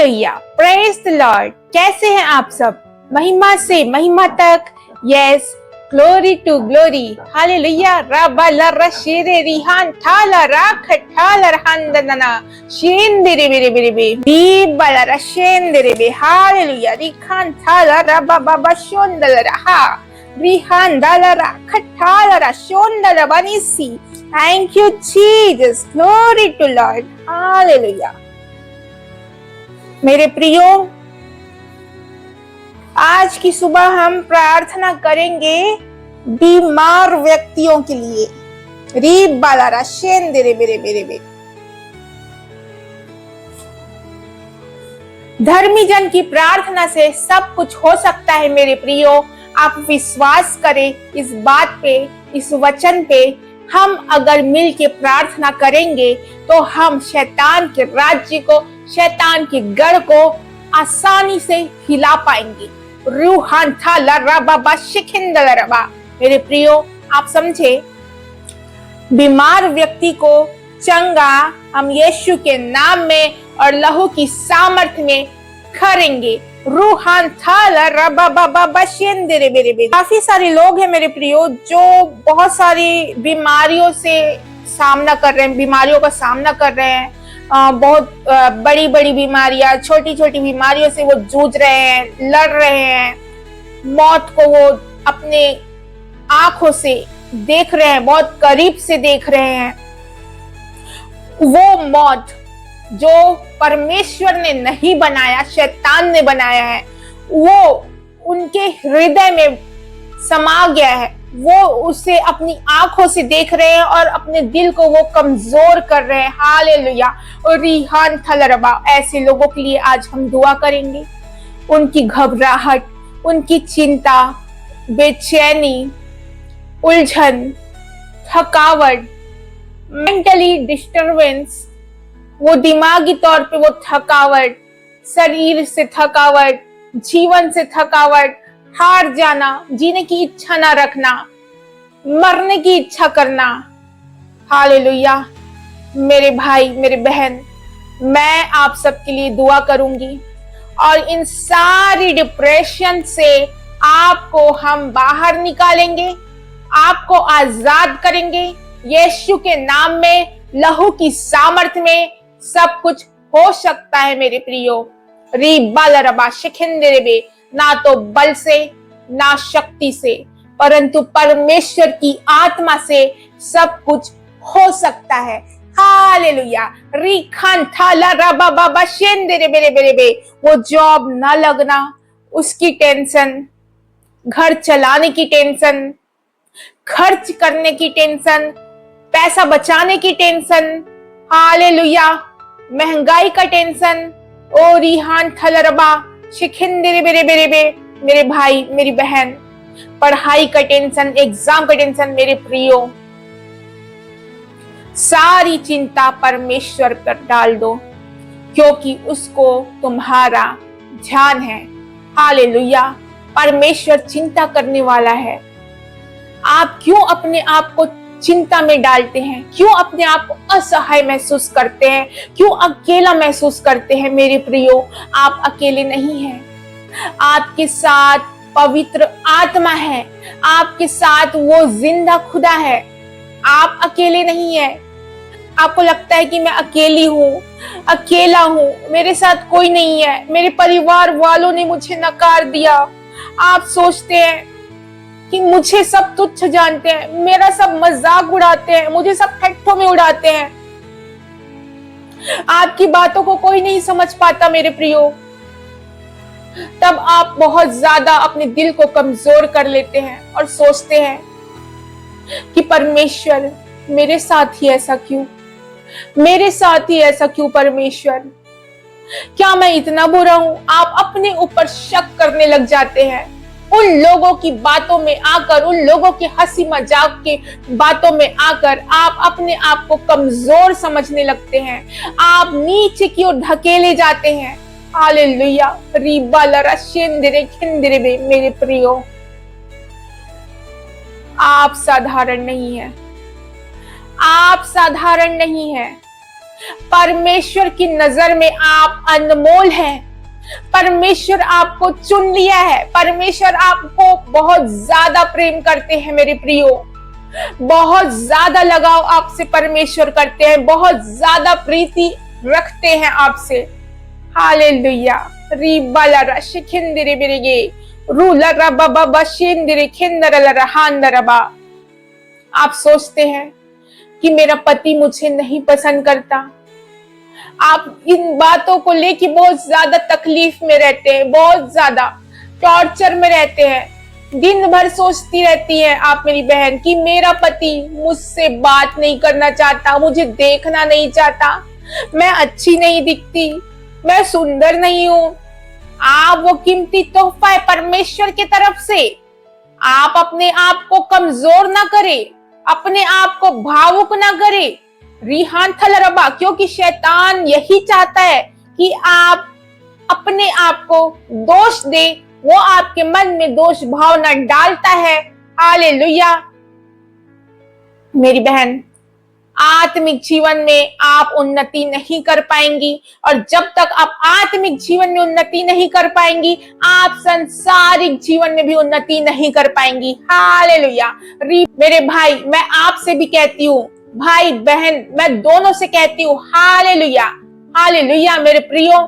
Hallelujah, praise the Lord. कैसे हैं आप सब? महिमा से महिमा तक, yes, glory to glory. Hallelujah. रबा लरा शेरे रिहान थाला राख ठाला रहांदना शेंदरे बेरे बेरे बे बी बला शेंदरे बे। हालेलुया। रिखान थाला रबा बाबा शोंदला रहा रिहान दाला राख ठाला रा शोंदला बनिसी। Thank you Jesus, glory to Lord. Hallelujah. मेरे प्रियो, आज की सुबह हम प्रार्थना करेंगे बीमार व्यक्तियों के लिए। रीब बालारा शेंदरे बेरे बेरे बे। धर्मी जन की प्रार्थना से सब कुछ हो सकता है मेरे प्रियो। आप विश्वास करें इस बात पे, इस वचन पे। हम अगर मिल के प्रार्थना करेंगे तो हम शैतान के राज्य को, शैतान के गढ़ को आसानी से हिला पाएंगे। रूहान था लरा बाबा शिखिंदल रबा। मेरे प्रियो, आप समझे, बीमार व्यक्ति को चंगा हम यीशु के नाम में और लहू की सामर्थ्य में करेंगे। रूहान था लरा बाबा बाबा शेंदरे बेरे बेरे। काफी सारे लोग हैं मेरे प्रियो जो बहुत सारी बीमारियों से सामना कर रहे हैं, बीमारियों का सामना कर रहे हैं। बहुत बड़ी बड़ी बीमारियां, छोटी छोटी बीमारियों से वो जूझ रहे हैं, लड़ रहे हैं। मौत को वो अपने आंखों से देख रहे हैं, बहुत करीब से देख रहे हैं। वो मौत जो परमेश्वर ने नहीं बनाया, शैतान ने बनाया है, वो उनके हृदय में समा गया है। वो उसे अपनी आंखों से देख रहे हैं और अपने दिल को वो कमजोर कर रहे हैं। हालेलुया। और रिहान थलरबा, ऐसे लोगों के लिए आज हम दुआ करेंगे। उनकी घबराहट, उनकी चिंता, बेचैनी, उलझन, थकावट, मेंटली डिस्टर्बेंस, वो दिमागी तौर पे वो थकावट, शरीर से थकावट, जीवन से थकावट, हार जाना, जीने की इच्छा ना रखना, मरने की इच्छा करना। हालेलुया। मेरे भाई, मेरे बहन, मैं आप सबके लिए दुआ करूंगी और इन सारी डिप्रेशन से आपको हम बाहर निकालेंगे, आपको आजाद करेंगे। यीशु के नाम में, लहू की सामर्थ्य में सब कुछ हो सकता है मेरे प्रियो। रीबालरबा शिखिंदरेबे, ना तो बल से, ना शक्ति से, परंतु परमेश्वर की आत्मा से सब कुछ हो सकता है। हालेलुया। रिखान थाला रबा बाबा शेंदरे बेरे बेरे बे। वो जॉब ना लगना, उसकी टेंशन, घर चलाने की टेंशन, खर्च करने की टेंशन, पैसा बचाने की टेंशन, हालेलुया, महंगाई का टेंशन। ओ रिहान थलरबा शिखिंदरे बेरे बेरे बे। मेरे भाई, मेरी बहन, पढ़ाई का टेंशन, एग्जाम का टेंशन, मेरे प्रियो, सारी चिंता परमेश्वर पर डाल दो, क्योंकि उसको तुम्हारा ध्यान है। हालेलुया। परमेश्वर चिंता करने वाला है। आप क्यों अपने आप को चिंता में डालते हैं? क्यों अपने आप को असहाय महसूस करते हैं? क्यों अकेला महसूस करते हैं? मेरे प्रियो, आप अकेले नहीं हैं। आपके साथ पवित्र आत्मा है, आपके साथ वो जिंदा खुदा है। आप अकेले नहीं हैं। आपको लगता है कि मैं अकेली हूँ, अकेला हूँ, मेरे साथ कोई नहीं है, मेरे परिवार वालों ने मुझे नकार दिया। आप सोचते हैं कि मुझे सब तुच्छ जानते हैं, मेरा सब मजाक उड़ाते हैं, मुझे सब ठट्ठों में उड़ाते हैं। आपकी बातों को कोई नहीं समझ पाता मेरे प्रियो। तब आप बहुत ज्यादा अपने दिल को कमजोर कर लेते हैं और सोचते हैं कि परमेश्वर मेरे साथ ही ऐसा क्यों, मेरे साथ ही ऐसा क्यों परमेश्वर, क्या मैं इतना बुरा हूं? आप अपने ऊपर शक करने लग जाते हैं। उन लोगों की बातों में आकर, उन लोगों की हंसी मजाक की बातों में आकर आप अपने आप को कमजोर समझने लगते हैं। आप नीचे की ओर धकेले जाते हैं। हालेलुया। रिबालरा शेंदरे खिंदरे बे। मेरे प्रियो, आप साधारण नहीं है, आप साधारण नहीं है। परमेश्वर की नजर में आप अनमोल हैं। परमेश्वर आपको चुन लिया है। परमेश्वर आपको बहुत ज्यादा प्रेम करते हैं मेरे प्रियो। बहुत ज्यादा लगाव आपसे परमेश्वर करते हैं, बहुत ज्यादा प्रीति रखते हैं आपसे। हालेलुया। रिबाला शिखिंदिरे बिरिगे रूला रबा बाबा शिंदिरे खिंदरला हांदरबा। आप सोचते हैं कि मेरा पति मुझे नहीं पसंद करता। आप इन बातों को लेके बहुत ज्यादा तकलीफ में रहते हैं, बहुत ज्यादा टॉर्चर में रहते हैं। दिन भर सोचती रहती है आप मेरी बहन कि मेरा पति मुझसे बात नहीं करना चाहता, मुझे देखना नहीं चाहता, मैं अच्छी नहीं दिखती, मैं सुंदर नहीं हूं। आप वो कीमती तोहफा है परमेश्वर की तरफ से। आप अपने आप को कमजोर ना करें, अपने आप को भावुक ना करें। रिहान थलरबा, क्योंकि शैतान यही चाहता है कि आप अपने आप को दोष दे। वो आपके मन में दोष भावना डालता है। हालेलुया। मेरी बहन, आत्मिक जीवन में आप उन्नति नहीं कर पाएंगी, और जब तक आप आत्मिक जीवन में उन्नति नहीं कर पाएंगी, आप सांसारिक जीवन में भी उन्नति नहीं कर पाएंगी। हालेलुया। मेरे भाई, मैं आपसे भी कहती हूँ, भाई बहन, मैं दोनों से कहती हूँ, हालेलुया हालेलुया। मेरे प्रियो,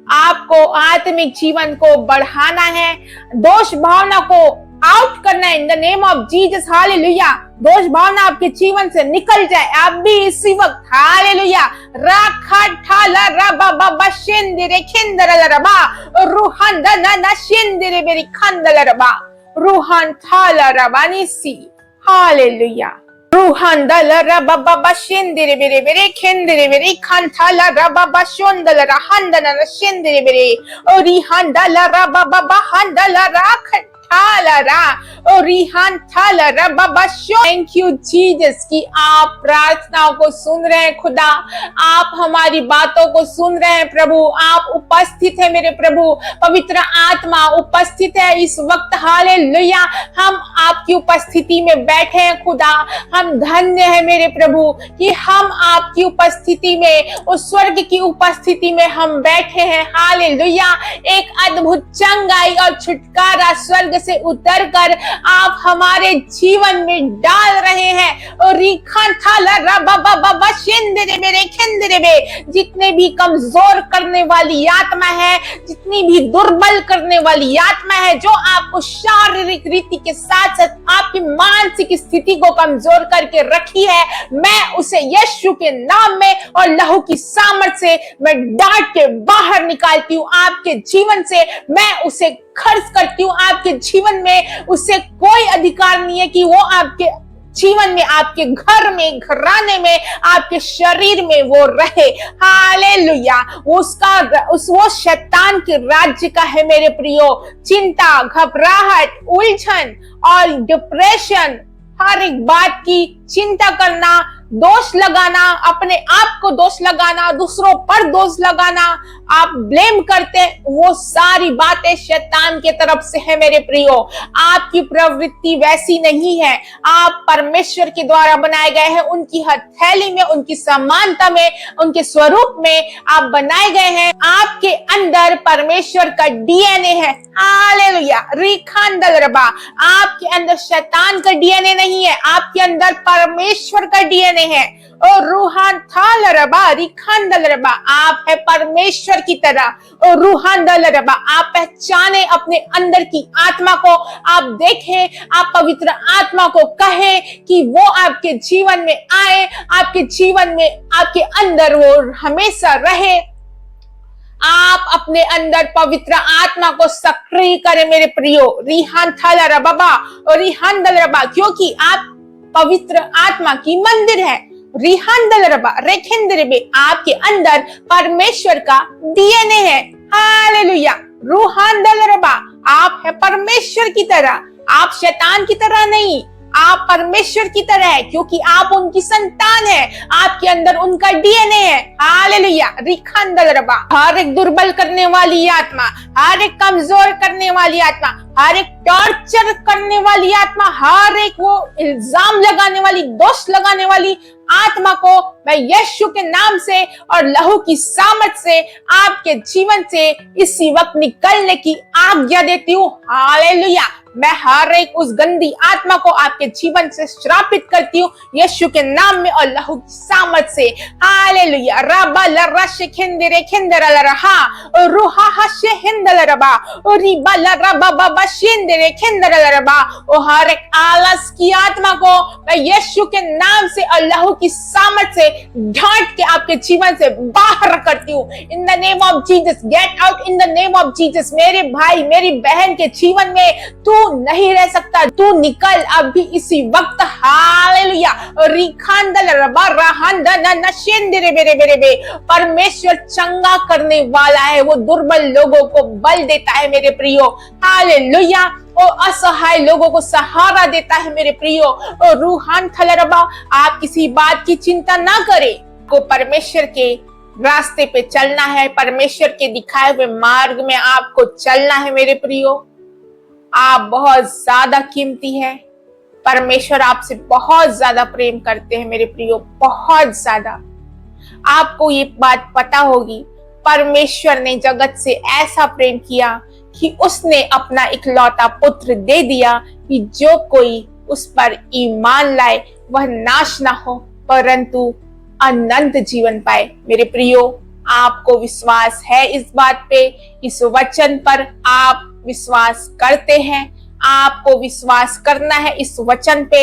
आपको आत्मिक जीवन को बढ़ाना है, दोष भावना को आउट करना है in the name of Jesus. Hallelujah. दोष भावना आपके जीवन से निकल जाए। आप भी इसी वक्त हालेलुया राखा ठाला रबा बाबा शेंदिरे खिंदरला रबा रूहान दना शेंदिरे बेरी खंदला रबा रूहान थाला रबानीसी। हालेलुया। रूहान दला रबा बाबा शेंदिरे बेरे बेरे खिंदरे बेरे खंथाला रबा बाबा शोंदला रहांदना शेंदिरे बेरे ओरिहान दला रबा बाबा हंदला राख थैंक यू जीसस कि आप प्रार्थनाओं को सुन रहे हैं खुदा। आप हमारी बातों को सुन रहे हैं प्रभु। आप उपस्थित है मेरे प्रभु। पवित्र आत्मा उपस्थित है इस वक्त। हालेलुया। हम आपकी उपस्थिति में बैठे हैं खुदा। हम धन्य है मेरे प्रभु कि हम आपकी उपस्थिति में, उस स्वर्ग की उपस्थिति में हम बैठे हैं। हालेलुया। एक अद्भुत चंगाई और छुटकारा स्वर्ग से उतरकर आप हमारे जीवन में डाल रहे हैं। और जितने भी कमजोर करने वाली आत्मा है, जितनी भी दुर्बल करने वाली आत्मा है, जो आपको शारीरिक रीति के साथ साथ आपकी मानसिक स्थिति को कमजोर करके रखी है, मैं उसे यीशु के नाम में और लहू की सामर्थ से मैं डांट के बाहर निकालती हूँ। आपके जीवन से मैं उसे खर्च करती हूँ। आपके जीवन में उससे कोई अधिकार नहीं है कि वो आपके जीवन में, आपके घर में, घराने में, आपके शरीर में वो रहे। हालेलुया। वो शैतान के राज्य का है मेरे प्रियो। चिंता, घबराहट, उलझन और डिप्रेशन, हर एक बात की चिंता करना, दोष लगाना, अपने आप को दोष लगाना, दूसरों पर दोष लगाना, आप ब्लेम करते हैं, वो सारी बातें शैतान के तरफ से है मेरे प्रियो। आपकी प्रवृत्ति वैसी नहीं है। आप परमेश्वर के द्वारा बनाए गए हैं। उनकी हथेली में, उनकी समानता में, उनके स्वरूप में आप बनाए गए हैं। आपके अंदर परमेश्वर का डीएनए है। हालेलुया। रिखांदल रबा। आपके अंदर शैतान का डीएनए नहीं है, आपके अंदर परमेश्वर का डीएनए है। और रूहान थाल रबा रिखांदल रबा, आप है परमेश्वर की तरह। और रूहान दल रबा, आप पहचाने अपने अंदर की आत्मा को, आप देखें, आप पवित्र आत्मा को कहे कि वो आपके जीवन में आए, आपके जीवन में, आपके अंदर वो हमेशा रहे। आप अपने अंदर पवित्र आत्मा को सक्रिय करें मेरे प्रियो। रिहान थाला रबा और रिहान दल रबा, क्योंकि आप पवित्र आत्मा की मंदिर है। रिहांदल रबा रेखेंद्रबे, आपके अंदर परमेश्वर का डीएनए है। हालेलुया। रूहांदल रबा, आप है परमेश्वर की तरह, आप शैतान की तरह नहीं, आप परमेश्वर की तरह है, क्योंकि आप उनकी संतान है। आपके अंदर उनका डीएनए है। हालेलुया। रिखांदल रबा, हर एक दुर्बल करने वाली आत्मा, हर एक कमजोर करने वाली आत्मा, हर एक टॉर्चर करने वाली आत्मा, हर एक वो इल्जाम लगाने वाली, दोष लगाने वाली आत्मा को मैं यीशु के नाम से और लहू की सामर्थ से आपके जीवन से इसी वक्त निकलने की आज्ञा देती हूँ। हालेलुया। मैं हर एक उस गंदी आत्मा को आपके जीवन से श्रापित करती हूँ यीशु के नाम में और लहू की सामर्थ से। हालेलुया। रबा लरशे खिंदरे खिंदरा लरहा रुहा हशे हिंदल रबा रिबा लरबा बाबा शिंदरे खिंदरा लरबा। ओ हर एक आलस की आत्मा को मैं यीशु के नाम से और लहू की सामर्थ से ढांट के आपके जीवन से बाहर करती हूँ। In the name of Jesus, get out in the name of Jesus. मेरे भाई मेरी बहन के जीवन में तू नहीं रह सकता, तू निकल अभी इसी वक्त। हालेलुया। रिखांदल रबा रहांदन नशेंदरे बेरे बेरे बे। परमेश्वर चंगा करने वाला है, वो दुर्बल लोगों को बल देता है मेरे प्रियो। हालेलुया। वो असहाय लोगों को सहारा देता है मेरे प्रियो। और रूहान थलरबा, आप किसी बात की चिंता ना करें, को परमेश्वर के रास्ते पे चलना है, परमेश्वर के दिखाए हुए मार्ग में आपको चलना है मेरे प्रियो। आप बहुत ज्यादा कीमती है, परमेश्वर आपसे बहुत ज्यादा प्रेम करते हैं मेरे प्रियो, बहुत ज्यादा। आपको ये बात पता होगी, परमेश्वर ने जगत से ऐसा प्रेम किया कि उसने अपना इकलौता पुत्र दे दिया कि जो कोई उस पर ईमान लाए वह नाश ना हो परंतु अनंत जीवन पाए। मेरे प्रियो, आपको विश्वास है इस बात पे, इस वचन पर आप विश्वास करते हैं? आपको विश्वास करना है इस वचन पे,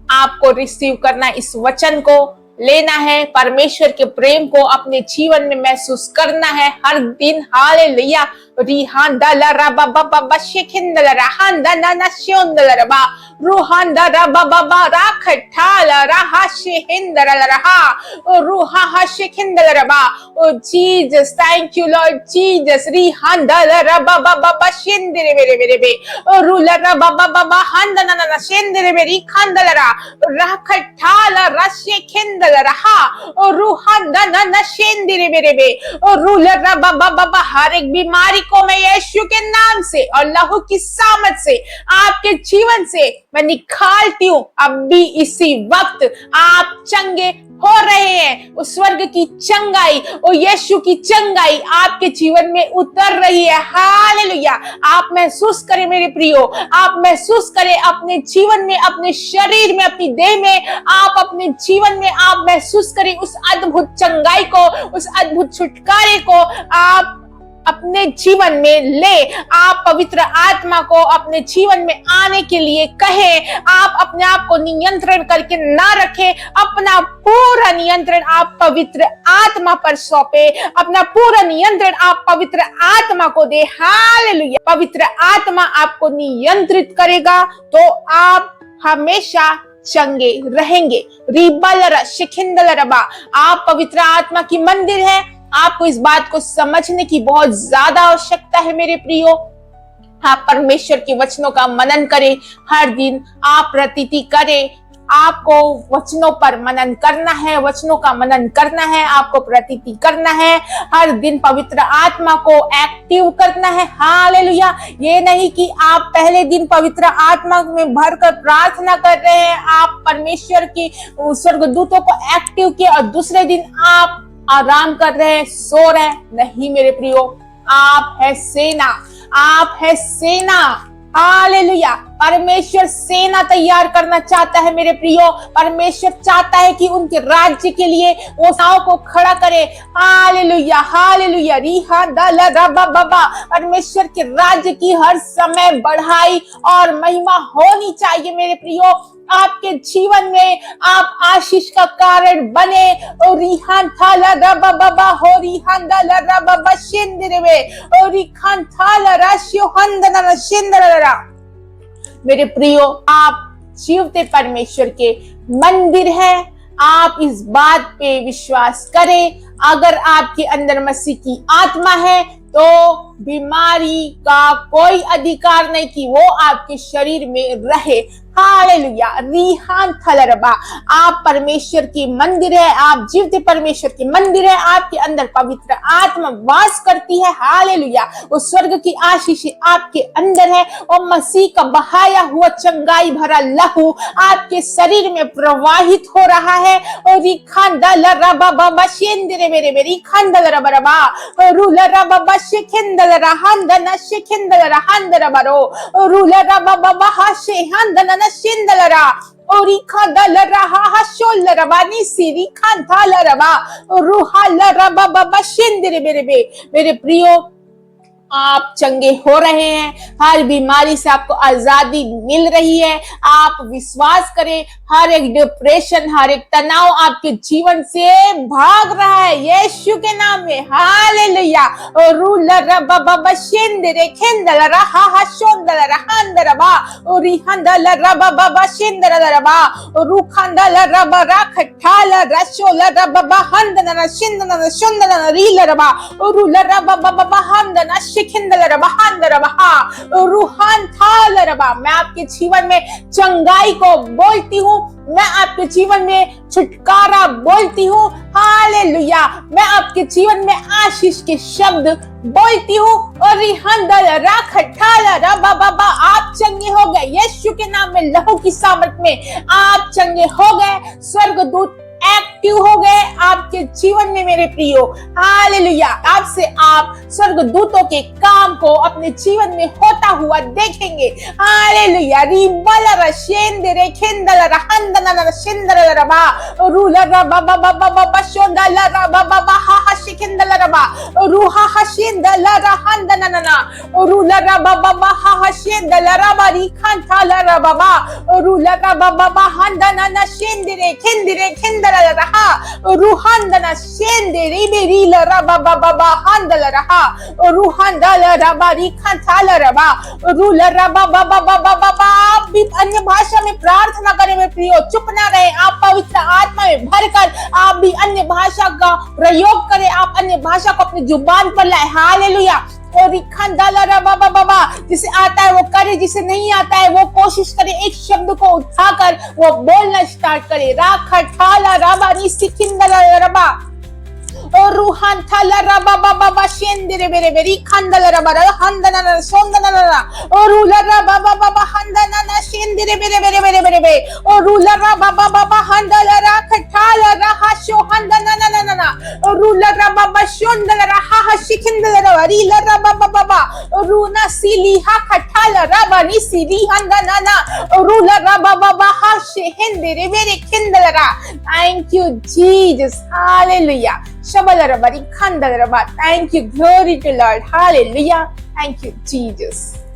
आपको रिसीव करना है इस वचन को, लेना है, परमेश्वर के प्रेम को अपने जीवन में महसूस करना है हर दिन। हालेलुया। रिहांदा लरबा बाबा बशेखिंदल रहांदा ननशोंदल रबा रूहांदा रबा बाबा राखठाल राहाशेहिंदल रहा रूहा हशेखिंदल रबा। Oh Jesus, thank you Lord Jesus. रिहांदा रबा बाबा बशेंदरे मेरे मेरे बे रूला रबा बाबा हांदा ननशेंदरे मेरी खांदल रा राखठाल रशेखिंदल रहा रूहांदा ननशेंदरे मेरे बे रूला रबा बाबा। हर एक बीमारी को मैं यीशु के नाम से और लहू की सामर्थ से आपके जीवन से मैं निकालती हूँ। अभी इसी वक्त आप चंगे हो रहे हैं। उस स्वर्ग की चंगाई और यीशु की चंगाई आपके जीवन में उतर रही है। हालेलुया। आप महसूस करें मेरे प्रियो, आप महसूस करें अपने जीवन में, अपने शरीर में, अपनी देह में, आप अपने जीवन में आप महसूस करें उस अद्भुत चंगाई को, उस अद्भुत छुटकारे को आप अपने जीवन में ले। आप पवित्र आत्मा को अपने जीवन में आने के लिए कहें। आप अपने आप को नियंत्रण करके ना रखें, अपना पूरा नियंत्रण आप पवित्र आत्मा पर सौंपे, अपना पूरा नियंत्रण आप पवित्र आत्मा को दे। हालेलुया। पवित्र आत्मा आपको नियंत्रित करेगा तो आप हमेशा चंगे रहेंगे। रिबलरा शिखिंदल रबा। आप पवित्र आत्मा की मंदिर है। आपको इस बात को समझने की बहुत ज्यादा आवश्यकता है मेरे प्रियो। आप परमेश्वर के वचनों का मनन करें, हर दिन आप प्रतीति करें। आपको वचनों पर मनन करना है, वचनों का मनन करना है, आपको प्रतीति करना है, हर दिन पवित्र आत्मा को एक्टिव करना है। हालेलुया। ये नहीं कि आप पहले दिन पवित्र आत्मा में भरकर प्रार्थना कर रहे हैं, आप परमेश्वर की स्वर्गदूतों को एक्टिव किए और दूसरे दिन आप आराम कर रहे हैं, सो रहे हैं। नहीं मेरे प्रियो, आप है सेना, आप है सेना। हालेलुया। परमेश्वर सेना तैयार करना चाहता है मेरे प्रियो। परमेश्वर चाहता है कि उनके राज्य के लिए वो सेनाओं को खड़ा करे। Hallelujah, hallelujah. रिहा दल रबा बाबा। परमेश्वर के राज्य की हर समय बढ़ाई और महिमा होनी चाहिए मेरे प्रियो। आपके जीवन में आप आशीष का कारण बने। और रिहान थाला रबा बाबा हो रिहान दल रबा बशिंदरे और रिखान थाला राशियो हंदना शिंदरा। मेरे प्रियो, आप जीवते परमेश्वर के मंदिर हैं। आप इस बात पे विश्वास करें, अगर आपके अंदर मसीह की आत्मा है तो बीमारी का कोई अधिकार नहीं कि वो आपके शरीर में रहे। हालेलुया, रिहान थलरबा। आप परमेश्वर की मंदिर है, आप जीवित परमेश्वर की मंदिर है, आपके अंदर पवित्र आत्मा वास करती है। हालेलुया, वो स्वर्ग की आशीष आपके अंदर है और मसीह का बहाया हुआ चंगाई भरा लहू आपके शरीर में प्रवाहित हो रहा है। और रिखान दलरबा बाबा शेंदरे मेरे मेरी खान दलरबा रूलरबा शेखेंदल रहांदना शेखेंदल रहांदरबरो रूलरबा हाशेहांदना शेंदलरा ओरिखा दलरा हा शोलरबानी सिरी खान थालरबा रूहा लरबा बाबा शेंदरे मेरे प्रियो, आप चंगे हो रहे हैं। हर बीमारी से आपको आजादी मिल रही है। आप विश्वास करें, हर एक डिप्रेशन, हर एक तनाव आपके जीवन से भाग रहा है यीशु के नाम में। हालेलुया। रूलर बाबा शेंदरे खेंदल रहा हा शोंदल रहांदरबा ओरिहंदल रबा बाबा शेंदल रबा रूखंदल रबा राखठाल रशोल रबा हंदन शिंदन शुंदन रील रबा रूलर बाबा हंदन मैं आपके जीवन में चंगाई को बोलती हूँ, मैं आपके जीवन में छुटकारा बोलती हूँ। हालेलुया, मैं आपके जीवन में आशीष के शब्द बोलती हूँ। और आप चंगे हो गए यीशु के नाम में, लहू की सामर्थ में आप चंगे हो गए। स्वर्गदूत एक्टिव हो गए आपके जीवन में मेरे प्रियो। हालेलुया, आपसे आप स्वर्गदूतों के काम को अपने जीवन में होता हुआ देखेंगे। हालेलुया। रिबलर शेंदरे खेंदल रहंदन शेंदल रबा रूलर बाबा बाबा बाबा शोंदल रबा बाबा हा हा शेंदल रबा रूहा हा शेंदल रहंदन रूलर बाबा बाबा हा हा शेंदल रबा रिखान थाल रबा रूलर बाबा बाबा हंदन शेंदरे खेंदरे खेंदल रहा रूहांदना शेंदरे बेरील रबा बाबा हंदल रहा रूहांदल रबा रिखान थाल रबा रूलर रबा बाबा बाबा बाबा। आप भी अन्य भाषा में प्रार्थना करें मेरे प्रियो, चुप ना रहे। आप पवित्र आत्मा में भरकर आप भी अन्य भाषा का प्रयोग करें, आप अन्य भाषा को अपनी जुबान पर लाए। हालेलुया। और बाबा जिसे आता है वो करे, जिसे नहीं आता है वो कोशिश करे, एक शब्द को उठाकर वो बोलना स्टार्ट करे। राखा ठाला रबा निसिकिंदला रबा और रूहान थाला रबा बाबा शेंदरे बेरे बेरी खंदल रबा हंदना सोंदना और रूलर रबा बाबा हंदना शेंदरे बेरे बेरे बेरे बेरे बे और रूलर रबा बाबा हंदल राख ठाला रहा शो हंदना और रूलर रबा बाबा शोंदल रहा हा शिखिंदल रबा रीलर रबा बाबा रूना सीली हा खठाला रबा नी सीली हंदना और रूलर रबा बाबा हा शेंदरे बेरे खिंदल रा। Thank you Jesus. Hallelujah. Thank you, glory to Lord. Hallelujah. Thank you, Jesus.